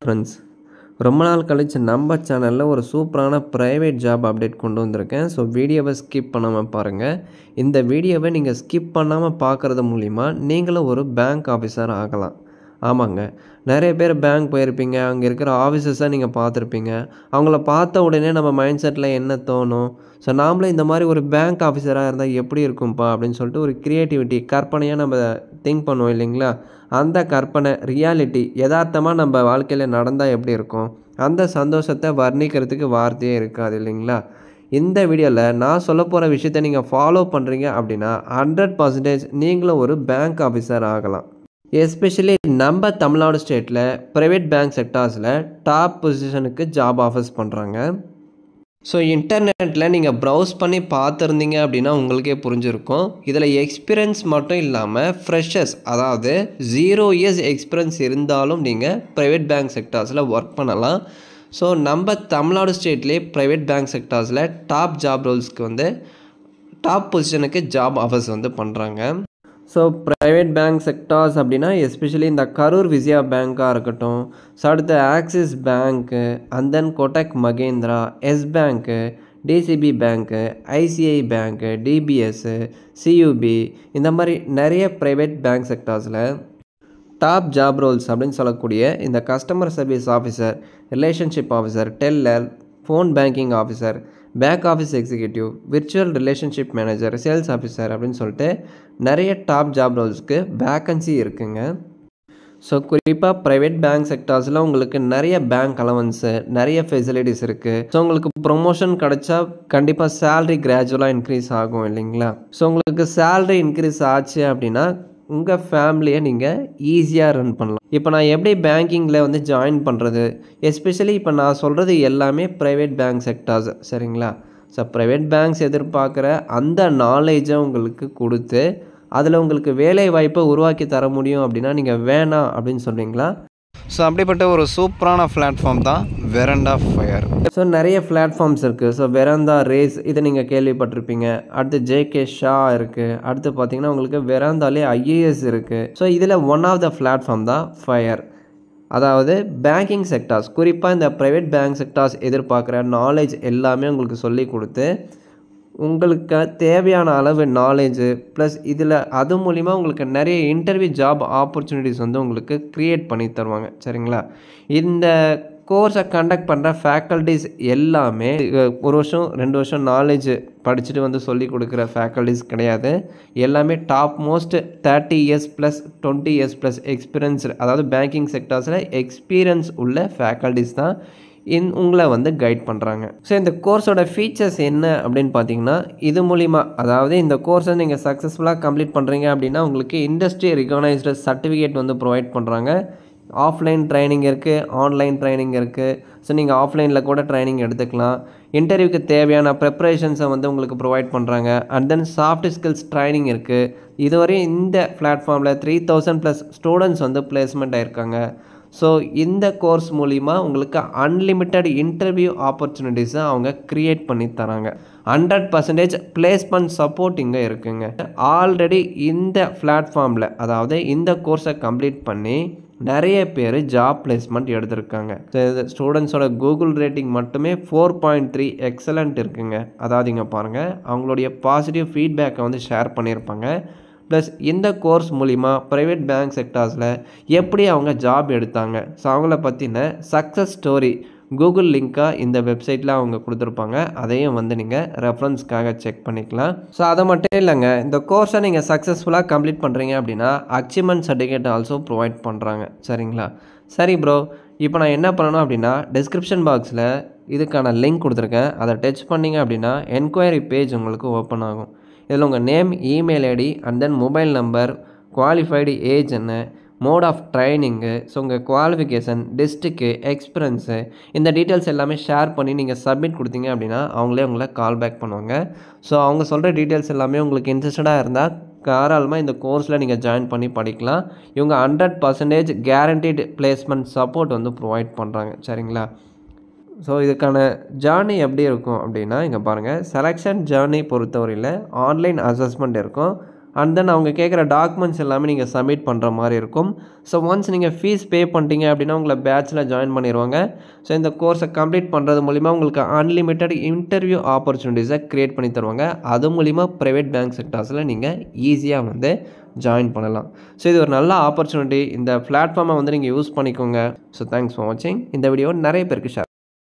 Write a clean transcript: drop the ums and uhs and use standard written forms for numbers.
Friends, ரொம்ப நாள் கழிச்சு நம்ம சேனலில் ஒரு சூப்பரான ப்ரைவேட் ஜாப் அப்டேட் கொண்டு வந்திருக்கேன். ஸோ வீடியோவை ஸ்கிப் பண்ணாமல் பாருங்கள். இந்த வீடியோவை நீங்கள் ஸ்கிப் பண்ணாமல் பார்க்குறது மூலிமா நீங்களும் ஒரு பேங்க் ஆஃபீஸர் ஆகலாம். ஆமாங்க, நிறைய பேர் பேங்க் போயிருப்பீங்க, அங்கே இருக்கிற ஆஃபீஸர்ஸை நீங்கள் பார்த்துருப்பீங்க. அவங்கள பார்த்த உடனே நம்ம மைண்ட் செட்டில் என்ன தோணும்? ஸோ நாமளும் இந்த மாதிரி ஒரு பேங்க் ஆஃபீஸராக இருந்தால் எப்படி இருக்கும்ப்பா அப்படின்னு சொல்லிட்டு ஒரு க்ரியேட்டிவிட்டி கற்பனையாக நம்ம திங்க் பண்ணுவோம் இல்லைங்களா? அந்த கற்பனை ரியாலிட்டி யதார்த்தமாக நம்ம வாழ்க்கையில் நடந்தால் எப்படி இருக்கும்? அந்த சந்தோஷத்தை வர்ணிக்கிறதுக்கு வார்த்தையே இருக்காது இல்லைங்களா? இந்த வீடியோவில் நான் சொல்ல போகிற விஷயத்தை நீங்கள் ஃபாலோ பண்ணுறீங்க அப்படின்னா 100% நீங்களும் ஒரு பேங்க் ஆஃபீஸர் ஆகலாம். எஸ்பெஷலி நம்ம தமிழ்நாடு ஸ்டேட்டில் ப்ரைவேட் பேங்க் செக்டார்ஸில் டாப் பொசிஷனுக்கு ஜாப் ஆஃபர்ஸ் பண்ணுறாங்க. ஸோ இன்டர்நெட்டில் நீங்கள் ப்ரௌஸ் பண்ணி பார்த்துருந்தீங்க அப்படின்னா உங்களுக்கே புரிஞ்சிருக்கும். இதில் எக்ஸ்பீரியன்ஸ் மட்டும் இல்லாமல் ஃப்ரெஷர்ஸ், அதாவது 0 இயர்ஸ் எக்ஸ்பீரியன்ஸ் இருந்தாலும் நீங்கள் ப்ரைவேட் பேங்க் செக்டார்ஸில் ஒர்க் பண்ணலாம். ஸோ நம்ம தமிழ்நாடு ஸ்டேட்லேயே ப்ரைவேட் பேங்க் செக்டார்ஸில் டாப் ஜாப் ரோல்ஸ்க்கு டாப் பொசிஷனுக்கு ஜாப் ஆஃபர்ஸ் பண்ணுறாங்க. ஸோ ப்ரைவேட் பேங்க் செக்டார்ஸ் அப்படின்னா எஸ்பெஷலி இந்த கரூர் விஜயா பேங்காக இருக்கட்டும், ஸோ அடுத்து Axis bank, and then Kotak Mahindra, Yes bank, DCB bank, ICI bank, DBS, CUB, இந்த மாதிரி நிறைய ப்ரைவேட் பேங்க் செக்டார்ஸில் டாப் ஜாப் ரோல்ஸ் அப்படின்னு சொல்லக்கூடிய இந்த customer service officer, relationship officer, teller, phone banking officer, back office executive, virtual relationship manager, sales officer அப்படின்னு சொல்லிட்டு நிறைய டாப் ஜாப் ரோல்ஸ்க்கு வேக்கன்சி இருக்குங்க. ஸோ குறிப்பாக ப்ரைவேட் பேங்க் செக்டார்ஸில் உங்களுக்கு நிறைய பேங்க் அலவன்ஸு, நிறைய ஃபெசிலிட்டிஸ் இருக்குது. ஸோ உங்களுக்கு ப்ரொமோஷன் கிடச்சா கண்டிப்பாக சேல்ரி கிராஜுவலாக இன்க்ரீஸ் ஆகும் இல்லைங்களா? ஸோ உங்களுக்கு சேல்ரி இன்க்ரீஸ் ஆச்சு அப்படின்னா உங்கள் ஃபேமிலியை நீங்கள் ஈஸியாக ரன் பண்ணலாம். இப்போ நான் எப்படி பேங்கிங்கில் ஜாயின் பண்ணுறது, எஸ்பெஷலி இப்போ நான் சொல்கிறது எல்லாமே ப்ரைவேட் பேங்க் செக்டார்ஸ், சரிங்களா? ஸோ ப்ரைவேட் பேங்க்ஸ் எதிர்பார்க்குற அந்த நாலேஜை உங்களுக்கு கொடுத்து அதில் உங்களுக்கு வேலை வாய்ப்பை உருவாக்கி தர முடியும் அப்படின்னா நீங்கள் வேணாம் அப்படின்னு சொல்கிறீங்களா? ஸோ அப்படிப்பட்ட ஒரு சூப்பரான பிளாட்ஃபார்ம் தான் வெரண்டா ஃபயர். ஸோ நிறைய பிளாட்ஃபார்ம்ஸ் இருக்குது. ஸோ வெராந்தா ரேஸ், இதை நீங்கள் கேள்விப்பட்டிருப்பீங்க. அடுத்து ஜேகே ஷா இருக்குது. அடுத்து பார்த்தீங்கன்னா உங்களுக்கு வெராந்தாலே ஐஏஎஸ் இருக்குது. ஸோ இதில் ஒன் ஆஃப் த பிளாட்ஃபார்ம் தான் ஃபயர். அதாவது பேங்கிங் செக்டார்ஸ், குறிப்பாக இந்த ப்ரைவேட் பேங்க் செக்டார்ஸ் எதிர்பார்க்குற நாலேஜ் எல்லாமே உங்களுக்கு சொல்லி கொடுத்து உங்களுக்கு தேவையான அளவு நாலேஜு ப்ளஸ் இதில் அது மூலிமா உங்களுக்கு நிறைய இன்டர்வியூ ஜாப் ஆப்பர்ச்சுனிட்டிஸ் உங்களுக்கு க்ரியேட் பண்ணி தருவாங்க, சரிங்களா? இந்த கோர்ஸை கண்டக்ட் பண்ணுற ஃபேக்கல்ட்டிஸ் எல்லாமே 1 வருஷம் 2 வருஷம் நாலேஜ் படிச்சுட்டு சொல்லி கொடுக்குற ஃபேக்கல்ட்டிஸ் கிடையாது. எல்லாமே top most 30 years plus 20 years plus experience, அதாவது பேங்கிங் செக்டார்ஸில் எக்ஸ்பீரியன்ஸ் உள்ள ஃபேக்கல்ட்டிஸ் தான் உங்களை கைட் பண்ணுறாங்க. ஸோ இந்த கோர்ஸோட ஃபீச்சர்ஸ் என்ன அப்படின்னு பார்த்தீங்கன்னா, இது மூலிமா, அதாவது இந்த கோர்ஸை நீங்கள் சக்ஸஸ்ஃபுல்லாக கம்ப்ளீட் பண்ணுறீங்க அப்படின்னா உங்களுக்கு இண்டஸ்ட்ரி ரெகனைஸ்டு சர்டிஃபிகேட் ப்ரொவைட் பண்ணுறாங்க. ஆஃப்லைன் ட்ரைனிங் இருக்குது, ஆன்லைன் ட்ரைனிங் இருக்குது. ஸோ நீங்கள் ஆஃப்லைனில் கூட ட்ரைனிங் எடுத்துக்கலாம். இன்டர்வியூக்கு தேவையான ப்ரிப்பரேஷன்ஸை உங்களுக்கு ப்ரொவைட் பண்ணுறாங்க. And then soft skills training இருக்குது. இதுவரையும் இந்த பிளாட்ஃபார்மில் 3000+ ஸ்டூடெண்ட்ஸ் பிளேஸ்மெண்ட் ஆகிருக்காங்க. ஸோ இந்த கோர்ஸ் மூலிமா உங்களுக்கு அன்லிமிட்டெட் இன்டர்வியூ ஆப்பர்ச்சுனிட்டிஸை அவங்க க்ரியேட் பண்ணி தராங்க. 100% பிளேஸ்மெண்ட் சப்போர்ட் இங்கே இருக்குங்க. ஆல்ரெடி இந்த பிளாட்ஃபார்மில், அதாவது இந்த கோர்ஸை கம்ப்ளீட் பண்ணி நிறைய பேர் ஜாப் பிளேஸ்மெண்ட் எடுத்திருக்காங்க. ஸ்டூடெண்ட்ஸோட கூகுள் ரேட்டிங் மட்டுமே 4.3 எக்ஸலண்ட் இருக்குங்க. அதாவது இங்கே பாருங்கள், அவங்களுடைய பாசிட்டிவ் ஃபீட்பேக்கை ஷேர் பண்ணியிருப்பாங்க. ப்ளஸ் இந்த கோர்ஸ் மூலிமா ப்ரைவேட் பேங்க் செக்டார்ஸில் எப்படி அவங்க ஜாப் எடுத்தாங்க, ஸோ அவங்கள பற்றின சக்ஸஸ் ஸ்டோரி கூகுள் லிங்காக இந்த வெப்சைட்டில் அவங்க கொடுத்துருப்பாங்க. அதையும் நீங்கள் ரெஃபரன்ஸ்க்காக செக் பண்ணிக்கலாம். ஸோ அதை மட்டும் இல்லைங்க, இந்த கோர்ஸை நீங்கள் சக்ஸஸ்ஃபுல்லாக கம்ப்ளீட் பண்ணுறீங்க அப்படின்னா அச்சீவ்மெண்ட் சர்டிஃபிகேட் ஆல்சோ ப்ரொவைட் பண்ணுறாங்க, சரிங்களா? சரி ப்ரோ, இப்போ நான் என்ன பண்ணணும் அப்படின்னா டிஸ்கிரிப்ஷன் பாக்ஸில் இதுக்கான லிங்க் கொடுத்துருக்கேன். அதை டச் பண்ணிங்க அப்படின்னா என்கொயரி பேஜ் உங்களுக்கு ஓப்பன் ஆகும். இதில் உங்கள் name, email ID, and then mobile number, qualified age என்ன, மோட் ஆஃப் ட்ரைனிங்கு, ஸோ உங்கள் குவாலிஃபிகேஷன், டிஸ்ட்ரிக்கு, எக்ஸ்பீரியன்ஸு, இந்த டீட்டெயில்ஸ் எல்லாமே ஷேர் பண்ணி நீங்கள் சப்மிட் கொடுத்தீங்க அப்படின்னா அவங்களே உங்களை கால் பேக் பண்ணுவாங்க. ஸோ அவங்க சொல்கிற டீட்டெயில்ஸ் எல்லாமே உங்களுக்கு இன்ட்ரெஸ்டடாக இருந்தால் தாராளமாக இந்த கோர்ஸில் நீங்கள் ஜாயின் பண்ணி படிக்கலாம். இவங்க 100% கேரண்டீடு பிளேஸ்மெண்ட் சப்போர்ட் ப்ரொவைட் பண்ணுறாங்க, சரிங்களா? ஸோ இதுக்கான ஜேர்னி எப்படி இருக்கும் அப்படின்னா, இங்கே பாருங்கள், செலெக்ஷன் ஜேர்னி பொறுத்தவரையில் ஆன்லைன் அசஸ்மெண்ட் இருக்கும். அண்ட் தென் அவங்க கேட்குற டாக்குமெண்ட்ஸ் எல்லாமே நீங்கள் சப்மிட் பண்ணுற மாதிரி இருக்கும். ஸோ ஒன்ஸ் நீங்கள் ஃபீஸ் பே பண்ணிட்டீங்க அப்படின்னா உங்களை பேட்சில் ஜாயின் பண்ணிடுவாங்க. ஸோ இந்த கோர்ஸை கம்ப்ளீட் பண்ணுறது மூலிமா உங்களுக்கு அன்லிமிட்டெட் இன்டர்வியூ ஆப்பர்ச்சுனிட்டிஸை க்ரியேட் பண்ணி தருவாங்க. அது மூலிமா ப்ரைவேட் பேங்க் செக்டார்ஸில் நீங்கள் ஈஸியாக வந்து ஜாயின் பண்ணலாம். ஸோ இது ஒரு நல்ல ஆப்பர்ச்சுனிட்டி. இந்த பிளாட்ஃபார்மை வந்து நீங்கள் யூஸ் பண்ணிக்கோங்க. ஸோ தேங்க்ஸ் ஃபார் வாட்சிங். இந்த வீடியோவை நிறைய பேருக்கு ஷேர்